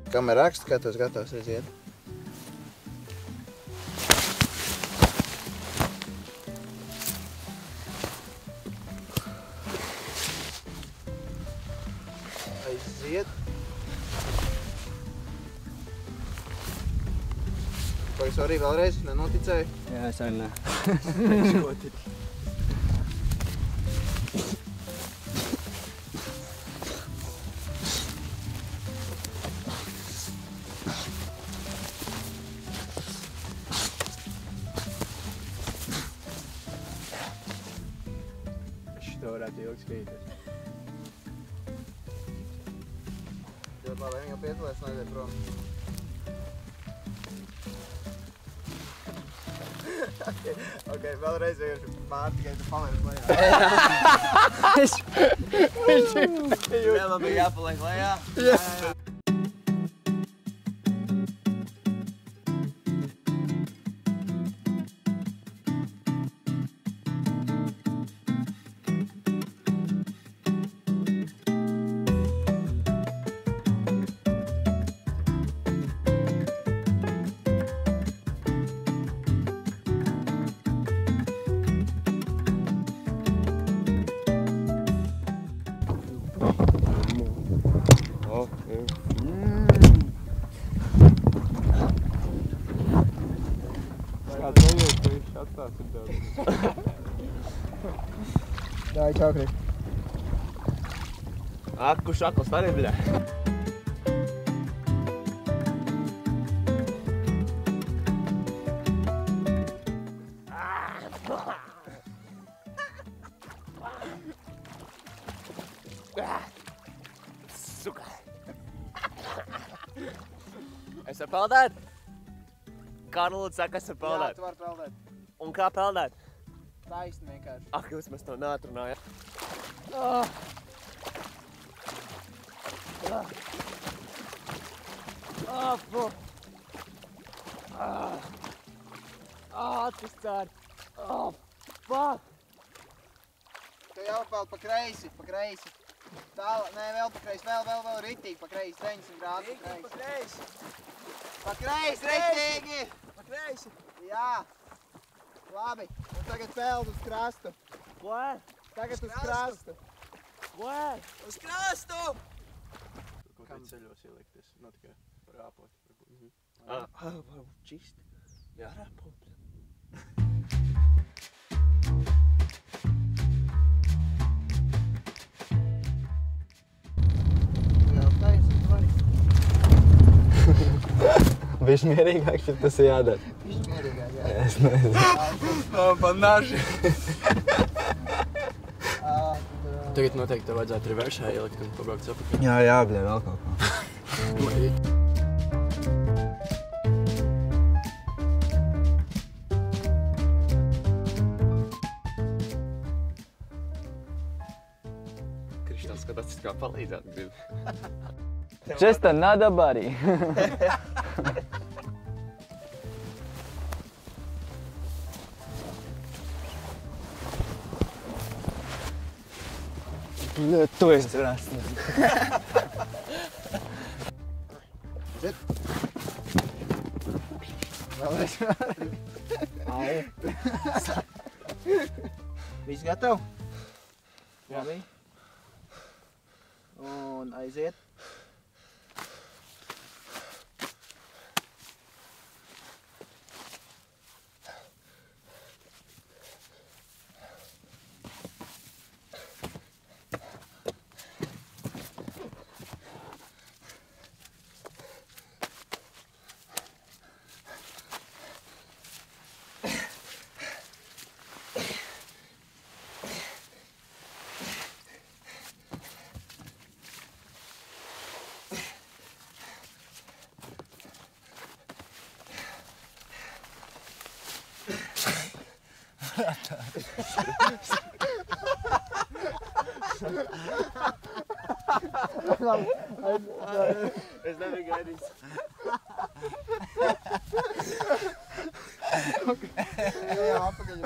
Kam ir raksts, ka tu esi gatavs aiziet? Aiziet. Vai sorry, vēlreiz nenoticēju? Jā, es arī ne. Šito varētu ilgi skatīties. Ļoti labi, jau piedalēs naiziet prom. Ok, vēlreiz vienkārši Mārti, tikai tu paliec lejā. Vienam bija jāpaliek lejā. Dai, čau, Krik. Aku šakls arī bija. Suka. Es varu peldēt? Karlu saka, es varu peldēt. Jā, tu vari peldēt. Un kā peldēt? Taisni vienkārši. Ak, jūs mēs to neatrunājam. Acis cēr. Fuck. Tu jāpeld pa kreisi, pa kreisi. Tālāk, nē, vēl pa kreisi, vēl ritīgi pa kreisi, 90 grādu pa kreisi. Pa kreisi, ritīgi! Pa kreisi. Jā. Labi, un tagad peld uz krastu. Ko? Tagad uz krastu. Ko? Uz krastu! Kaut kā ceļos ielikties, nav tikai rāpot. Čist. Jā, rāpot. Vēl taisni, tu vari. Bišķi mierīgāk, ja tas ir jādara. Bišķi mierīgāk, jā. Es nezinu. Pa naži. Tagad noteikti tev vajadzētu reversā ielikt un pabraukt sapakaļ. Jā, jābļē vēl kaut ko. Krištāns skatās, kā palīdzēt grib. Just another buddy. Tu esi rasnis. Zit. Vēlreiz. Viss gatav? Labi. Un aiziet. Es nebiju gaidījis. Jā, apakaļ.